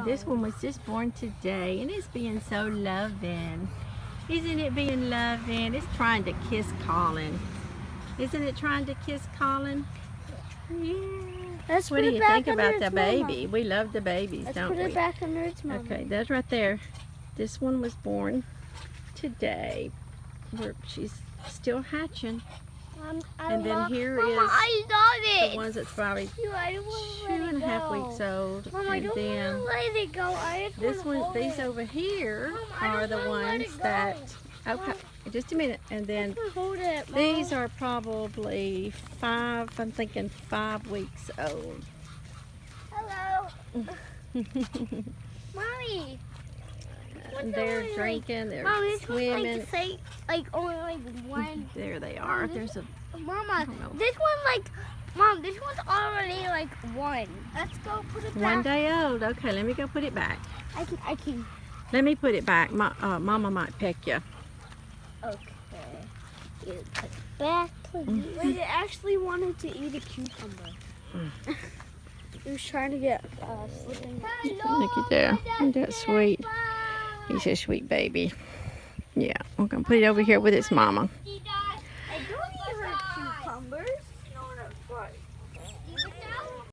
this one was just born today, and it's being so loving. Isn't it being loving? It's trying to kiss Colin. Isn't it trying to kiss Colin? Yeah. What do you think about the baby? We love the babies, don't we? Let's put it back under its mama. Okay, that's right there. This one was born today. She's still hatching. And then here Mama, is I love it. the ones that's probably I don't want to let it 2.5 go. weeks old. Mom, I And don't then want to let it go. I just this want one, to hold these it. over here Mom, I are don't the wanna let ones it go. that, okay, just a minute. And then I hold it, Mom. these are probably 5, I'm thinking 5 weeks old. Hello. Mommy. And they're drinking, they're Mom, this swimming. one's like only like one. There they are. There's a, Mama, don't know. this one Mom, this one's already like one. Let's go put it back. 1 day old. Okay, let me go put it back. I can. Let me put it back. Mama might peck you. Okay. You put it back, please. Wait, it actually wanted to eat a cucumber. It was trying to get slipping. Look at there. Isn't that sweet? He's a sweet baby. Yeah, we're going to put it over here with its mama.